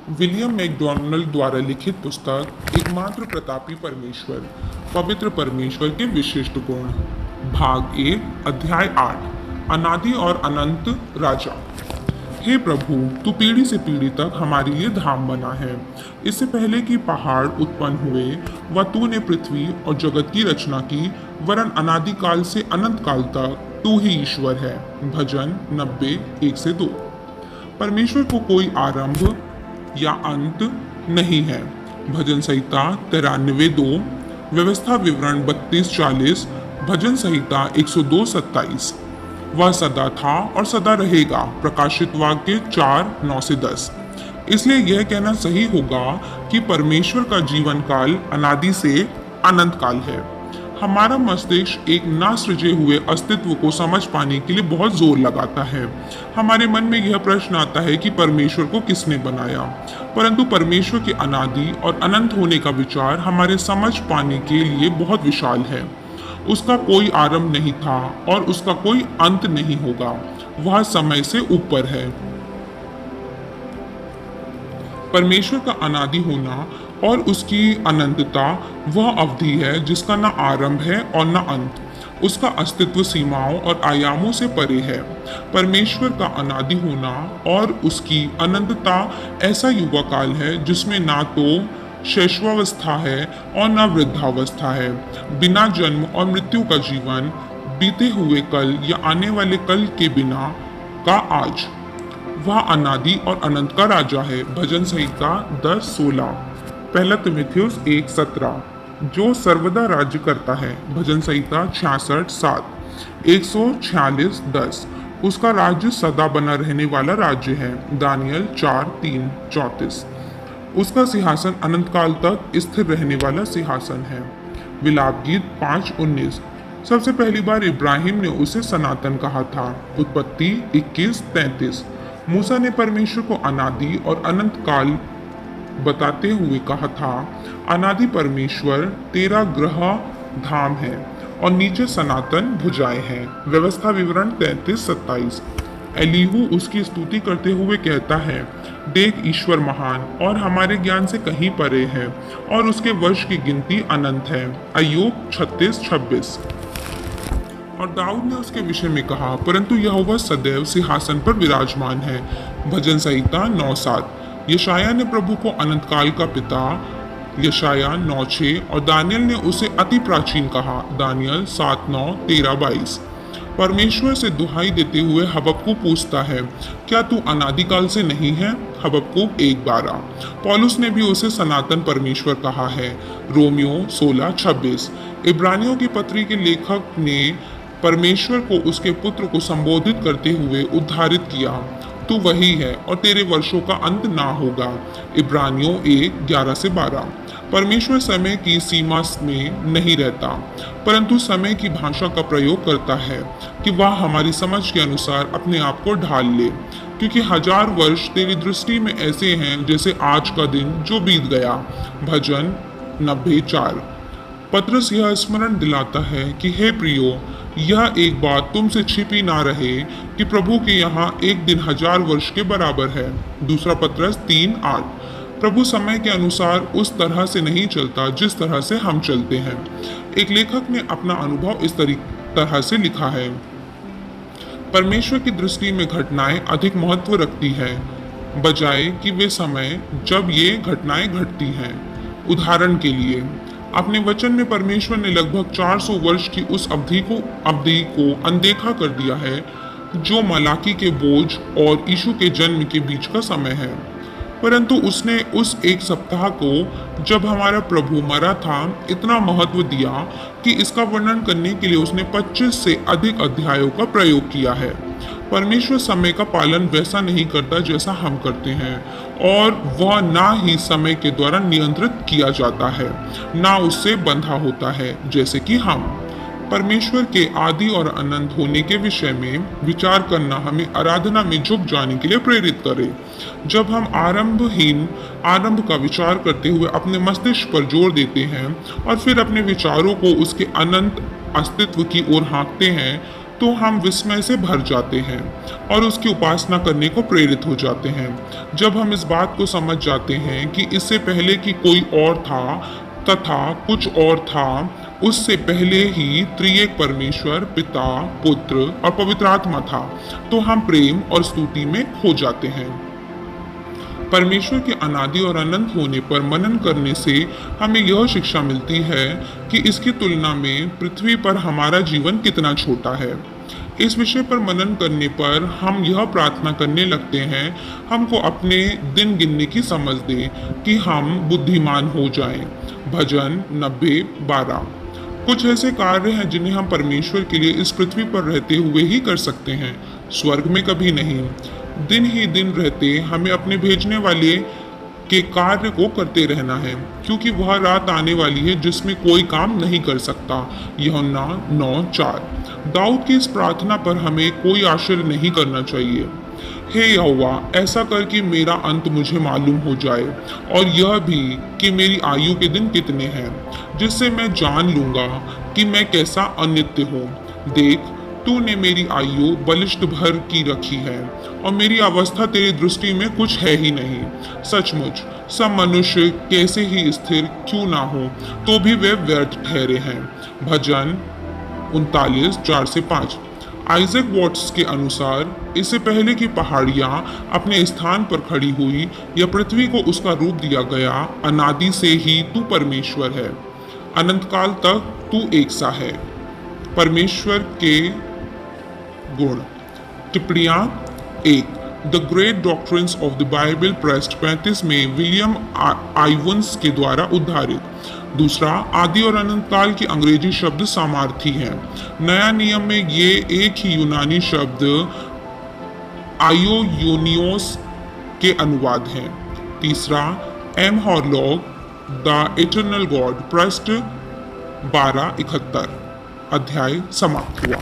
William McDonald द्वारा लिखित पुस्तक एकमात्र प्रतापी परमेश्वर, पवित्र परमेश्वर के विशिष्ट गुण, भाग 1, अध्याय 8, अनादि और अनंत राजा। हे प्रभु, तू पीढ़ी से पीढ़ी तक हमारे लिए धाम बना है। इससे पहले कि पहाड़ उत्पन्न हुए व तूने पृथ्वी और जगत की रचना की, वरन अनादि काल से अनंत काल तक तू ही ईश्वर है। भजन 90, 1-2। परमेश्वर को कोई आरंभ या अंत नहीं है। भजन संहिता 93:2, व्यवस्था विवरण 32:40, भजन संहिता 102:27। वह सदा था और सदा रहेगा। प्रकाशित वाक्य 4:9-10। इसलिए यह कहना सही होगा कि परमेश्वर का जीवन काल अनादि से अनंत काल है। हमारा मस्तिष्क एक ना सृजे हुए अस्तित्व को समझ पाने के लिए बहुत जोर लगाता है। हमारे मन में यह प्रश्न आता है कि परमेश्वर को किसने बनाया, परंतु परमेश्वर के अनादि और अनंत होने का विचार हमारे समझ पाने के लिए बहुत विशाल है। उसका कोई आरंभ नहीं था और उसका कोई अंत नहीं होगा। वह समय से ऊपर है। परमेश्वर का अनादि होना और उसकी अनंतता वह अवधि है जिसका न आरंभ है और न अंत। उसका अस्तित्व सीमाओं और आयामों से परे है। परमेश्वर का अनादि होना और उसकी अनंतता ऐसा युवा काल है जिसमें ना तो शैशवावस्था है और न वृद्धावस्था है। बिना जन्म और मृत्यु का जीवन, बीते हुए कल या आने वाले कल के बिना का आज। वह अनादि और अनंत का राजा है। भजन संहिता 10:16, पहला तिमुथियुस 1:17, जो सर्वदा राज्य करता है। भजन संहिता 66:7, 146:10, उसका राज्य सदा बना रहने वाला राज्य है। दानियल 4:3-34, उसका सिंहासन अनंत काल तक स्थिर रहने वाला सिंहासन है। विलाप गीत 5:19, सबसे पहली बार इब्राहिम ने उसे सनातन कहा था। उत्पत्ति 21:33, मूसा ने परमेश्वर को अनादि और अनंत काल बताते हुए कहा था, अनादि परमेश्वर तेरा ग्रह धाम है और नीचे सनातन भुजाएं हैं। व्यवस्था विवरण 33:27। एलीहू उसकी स्तुति करते हुए कहता है, देख ईश्वर महान और हमारे ज्ञान से कहीं परे है और उसके वर्ष की गिनती अनंत है। अय्यूब 36:26। और दाऊद ने उसके विषय में कहा, परंतु यहोवा सदैव सिंहासन पर विराजमान है। भजन संहिता 9:7। यशाया ने प्रभु को अनंत काल का पिता, यशाया 9:6, और दानियल ने उसे अति प्राचीन कहा। दानियल 7:9, 13-22। परमेश्वर से दुहाई देते हुए हबक्कूक पूछता है, क्या तू अनादिकाल से नहीं है? हबक्कूक 1:12। पौलुस ने भी उसे सनातन परमेश्वर कहा है। रोमियो 16:26। इब्रानियों की पत्री के लेखक ने परमेश्वर को उसके पुत्र को संबोधित करते हुए उद्धारित किया, तू वही है और तेरे वर्षों का अंत ना होगा। इब्रानियों 1:11-12। परमेश्वर समय की सीमा में नहीं रहता, परंतु समय की भाषा का प्रयोग करता है कि वह हमारी समझ के अनुसार अपने आप को ढाल ले, क्योंकि 1000 वर्ष तेरी दृष्टि में ऐसे हैं जैसे आज का दिन जो बीत गया। भजन 90:4। पत्रस यह स्मरण दिलाता है कि हे प्रियो, यह एक बात तुमसे छिपी ना रहे कि प्रभु के यहाँ एक दिन 1000 वर्ष के बराबर है। दूसरा पत्रस 3:8। प्रभु समय के अनुसार उस तरह से नहीं चलता जिस तरह से हम चलते हैं। एक लेखक ने अपना अनुभव इस तरह से लिखा है, परमेश्वर की दृष्टि में घटनाएं अधिक महत्व रखती है बजाय कि वे समय जब ये घटनाएं घटती हैं। उदाहरण के लिए, अपने वचन में परमेश्वर ने लगभग 400 वर्ष की उस अवधि को अनदेखा कर दिया है जो मलाकी के बोझ और यीशु के जन्म के बीच का समय है। परंतु उसने उस एक सप्ताह को जब हमारा प्रभु मरा था इतना महत्व दिया कि इसका वर्णन करने के लिए उसने 25 से अधिक अध्यायों का प्रयोग किया है। परमेश्वर समय का पालन वैसा नहीं करता जैसा हम करते हैं, और वह ना ही समय के द्वारा नियंत्रित किया जाता है, ना उससे बंधा होता है जैसे कि हम। परमेश्वर के आदि और अनंत होने के विषय में विचार करना हमें आराधना में झुक जाने के लिए प्रेरित करे। जब हम आरंभ का विचार करते हुए अपने मस्तिष्क पर जोर देते हैं और फिर अपने विचारों को उसके अनंत अस्तित्व की ओर हाँकते हैं, तो हम विस्मय से भर जाते हैं और उसकी उपासना करने को प्रेरित हो जाते हैं। जब हम इस बात को समझ जाते हैं कि इससे पहले कि कोई और था तथा कुछ और था, उससे पहले ही त्रिएक परमेश्वर पिता, पुत्र और पवित्र आत्मा था, तो हम प्रेम और स्तुति में खो जाते हैं। परमेश्वर के अनादि और अनंत होने पर मनन करने से हमें यह शिक्षा मिलती है कि इसकी तुलना में पृथ्वी पर हमारा जीवन कितना छोटा है। इस विषय पर मनन करने पर हम यह प्रार्थना करने लगते हैं, हमको अपने दिन गिनने की समझ दे कि हम बुद्धिमान हो जाएं। भजन 90:12। कुछ ऐसे कार्य हैं जिन्हें हम परमेश्वर के लिए इस पृथ्वी पर रहते हुए ही कर सकते हैं, स्वर्ग में कभी नहीं। दिन ही दिन रहते हमें अपने भेजने वाले के कार्य को करते रहना है, क्योंकि वह रात आने वाली है जिसमें कोई काम नहीं कर सकता। यूहन्ना 9:4। दाऊद की इस प्रार्थना पर हमें कोई आश्चर्य नहीं करना चाहिए। हे यहोवा, ऐसा कर कि मेरा अंत मुझे मालूम हो जाए, और यह भी कि मेरी आयु के दिन कितने हैं, जिससे मैं जान लूंगा कि मैं कैसा अनित्य हूँ। देख, तूने मेरी आयु बलिष्ठ भर की रखी है, और मेरी अवस्था तेरी दृष्टि में कुछ है ही नहीं। सचमुच सब मनुष्य कैसे ही स्थिर क्यों ना हो, तो भी वे व्यर्थ ठहरे हैं। भजन 39:4-5। आइजैक वॉट्स के अनुसार इससे पहले कि पहाड़ियां अपने स्थान पर खड़ी हुई या पृथ्वी को उसका रूप दिया गया, अनादि से ही तू परमेश्वर है। अनंत काल तक तू एक सा है। परमेश्वर के गुण। टिप्पणियां 1. The great doctrines of the Bible press 35 में विलियम आइवंस के द्वारा उद्धारित। दूसरा, आदि और अनंत काल की अंग्रेजी शब्द सामार्थी हैं। नया नियम में ये एक ही यूनानी शब्द आयोनियोस के अनुवाद हैं। तीसरा, एम हॉरलॉग द इटर्नल गॉड प्रेस्ट 1271। अध्याय समाप्त हुआ।